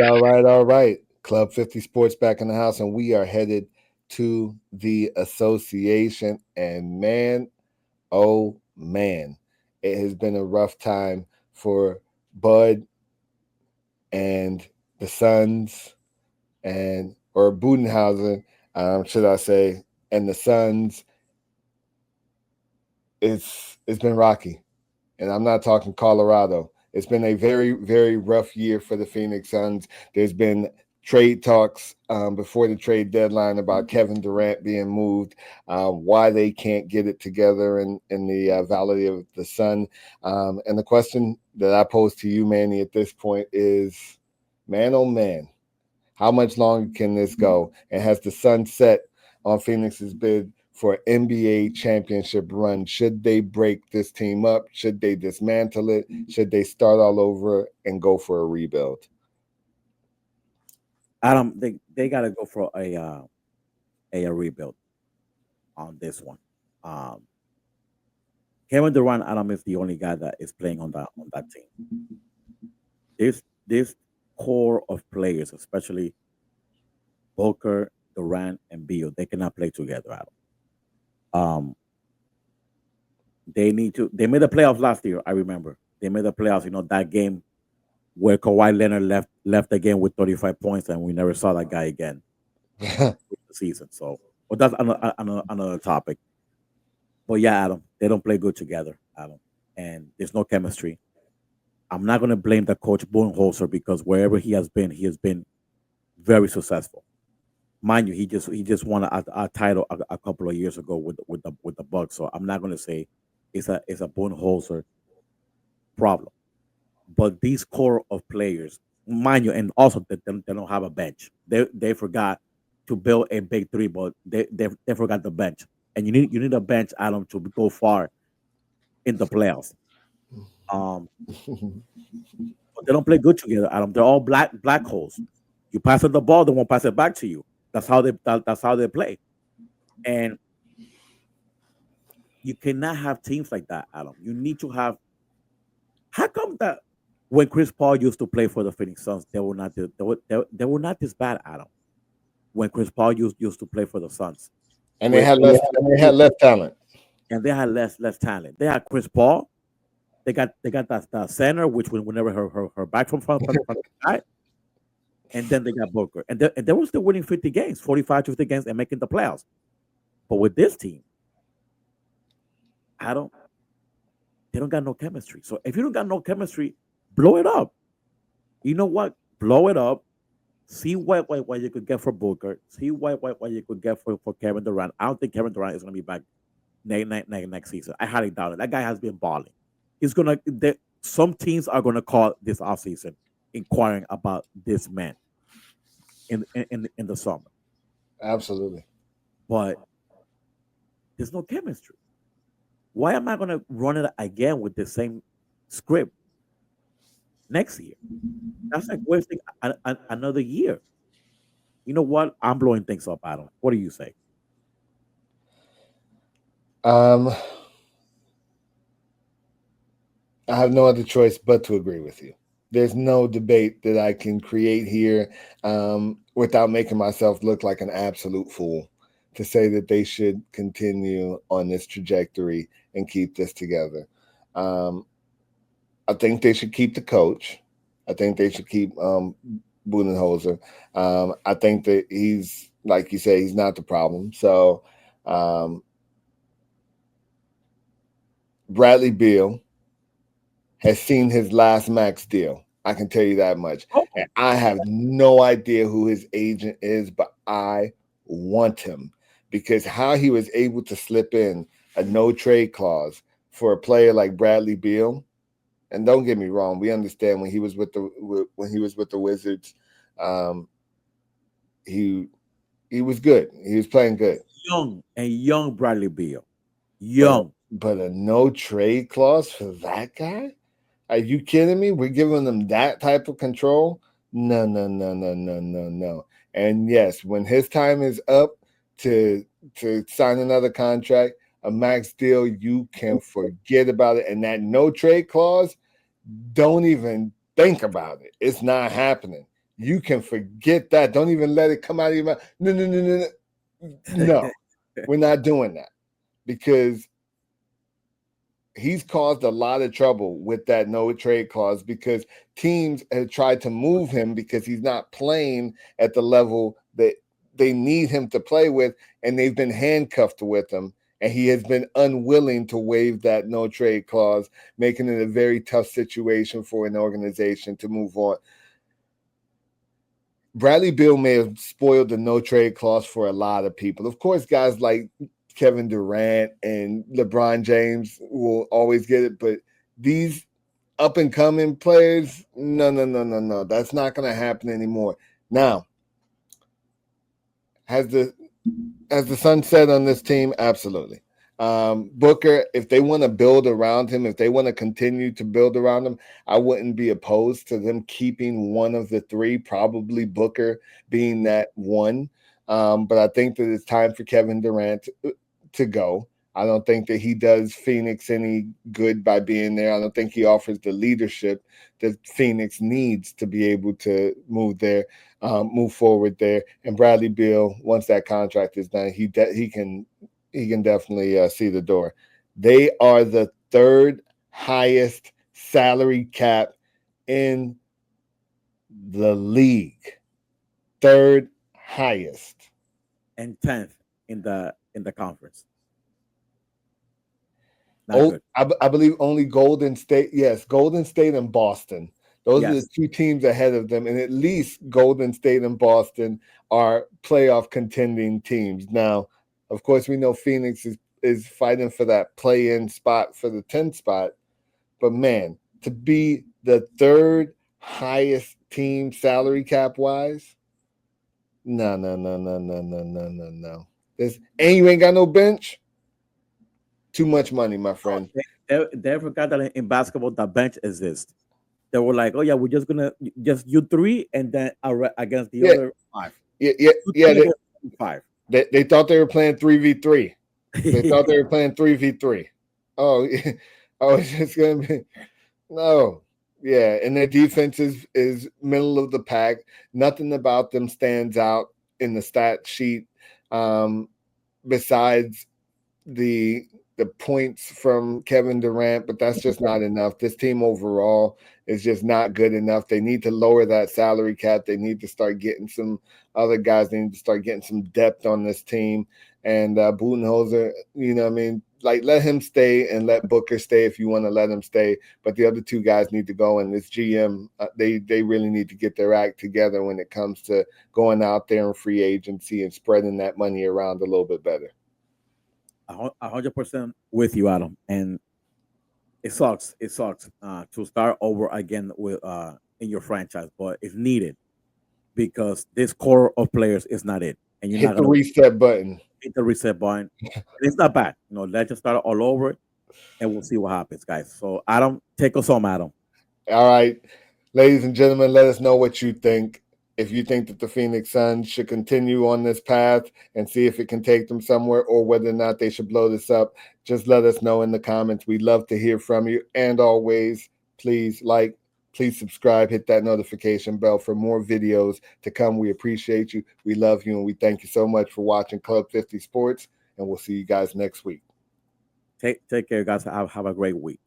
All right. Club 50 Sports back in the house, and we are headed to the association. And man, oh man, it has been a rough time for Bud and the Suns, and or Budenhausen, should I say, and the Suns. It's been rocky, and I'm not talking Colorado. It's been a very rough year for the Phoenix Suns. There's been trade talks before the trade deadline about Kevin Durant being moved, why they can't get it together in the Valley of the Sun. And the question that I pose to you, Manny, at this point is, man, oh man, how much longer can this go? And has the sun set on Phoenix's bid for NBA championship run? Should they break this team up? Should they dismantle it? Should they start all over and go for a rebuild? Adam, they gotta go for a rebuild on this one. Um, Kevin Durant, Adam is the only guy that is playing on that team. This core of players, especially Booker, Durant, and Beal, they cannot play together, Adam. Um, they need to. They made the playoffs last year. I remember they made the playoffs. You know that game where Kawhi Leonard left the game with 35 points, and we never saw that guy again with the season. So, but that's another topic. But yeah, Adam, they don't play good together, Adam, and there's no chemistry. I'm not going to blame the coach Budenholzer because wherever he has been very successful. Mind you, he just won a title a couple of years ago with the Bucks. So I'm not going to say it's a Budenholzer problem. But these core of players, mind you, and also they don't have a bench. They forgot to build a big three, but they forgot the bench. And you need a bench, Adam, to go far in the playoffs. Um, but they don't play good together, Adam. They're all black holes. You pass them the ball, they won't pass it back to you. That's how they play. And you cannot have teams like that, Adam. You need to have. How come that when Chris Paul used to play for the Phoenix Suns, they were not this bad, Adam? When Chris Paul used to play for the Suns, and where they had less talent. and they had less talent. They had Chris Paul. They got that center, which will never her back from the guy, and then they got Booker, and they were still winning 50 games, 45 to 50 games, and making the playoffs. But with this team, I don't. They don't got no chemistry. So if you don't got no chemistry, blow it up. You know what? Blow it up. See what you could get for Booker. See what you could get for Kevin Durant. I don't think Kevin Durant is going to be back next season. I highly doubt it. That guy has been balling. He's gonna. Some teams are gonna call this offseason inquiring about this man in the summer. Absolutely. But there's no chemistry. Why am I gonna run it again with the same script next year? That's like wasting another year. You know what? I'm blowing things up, Adam. What do you say? Um, I have no other choice but to agree with you. There's no debate that I can create here without making myself look like an absolute fool to say that they should continue on this trajectory and keep this together. Um, I think they should keep the coach. I think they should keep Budenholzer. I think that he's, like you say, he's not the problem. So um, Bradley Beal has seen his last max deal. I can tell you that much. Oh, And I have no idea who his agent is, but I want him because how he was able to slip in a no trade clause for a player like Bradley Beal. And don't get me wrong, we understand when he was with the Wizards, um, he he was good. He was playing good. young Bradley Beal, But young. but a no trade clause for that guy? Are you kidding me? We're giving them that type of control? No, no, no, no, no, no, no. And yes, when his time is up to sign another contract, a max deal, you can forget about it. And that no trade clause, don't even think about it. It's not happening. You can forget that. Don't even let it come out of your mouth. No. We're not doing that because he's caused a lot of trouble with that no trade clause because teams have tried to move him because he's not playing at the level that they need him to play with, and they've been handcuffed with him, and he has been unwilling to waive that no trade clause, making it a very tough situation for an organization to move on. Bradley Beal may have spoiled the no trade clause for a lot of people. Of course, guys like Kevin Durant and LeBron James will always get it, but these up and coming players, no. That's not going to happen anymore. Now, has the sun set on this team? Absolutely. Booker, if they want to build around him, if they want to continue to build around him, I wouldn't be opposed to them keeping one of the three, probably Booker being that one. But I think that it's time for Kevin Durant to go. I don't think that he does Phoenix any good by being there. I don't think he offers the leadership that Phoenix needs to be able to move forward there. And Bradley Beal, once that contract is done, he can definitely see the door. They are the third highest salary cap in the league. Third highest. And 10th in the conference. I believe only Golden State. Yes, Golden State and Boston. Those are the two teams ahead of them. And at least Golden State and Boston are playoff contending teams. Now, of course, we know Phoenix is fighting for that play-in spot for the 10th spot. But, man, to be the third highest team salary cap-wise, no. And you ain't got no bench? Too much money, my friend. They forgot that in basketball, the bench exists. They were like, oh, yeah, we're just going to just you three and then against the other five. Yeah. They thought they were playing 3v3. They thought they were playing 3v3. Oh, it's just going to be – no. Yeah, and their defense is middle of the pack. Nothing about them stands out in the stat sheet besides the points from Kevin Durant, but that's just not enough. This team overall is just not good enough. They need to lower that salary cap. They need to start getting some other guys. They need to start getting some depth on this team. And Budenholzer, let him stay and let Booker stay if you want to let him stay. But the other two guys need to go. And this GM, they really need to get their act together when it comes to going out there in free agency and spreading that money around a little bit better. 100% with you, Adam. And it sucks. It sucks to start over again with in your franchise, but it's needed because this core of players is not it. And you're hit the reset button. Hit the reset button. It's not bad. Let's just start all over, and we'll see what happens, guys. So, Adam, take us home, Adam. All right, ladies and gentlemen, let us know what you think. If you think that the Phoenix Suns should continue on this path and see if it can take them somewhere or whether or not they should blow this up, just let us know in the comments. We'd love to hear from you. And always, please please subscribe, hit that notification bell for more videos to come. We appreciate you. We love you. And we thank you so much for watching Club 50 Sports. And we'll see you guys next week. Take care, guys. Have a great week.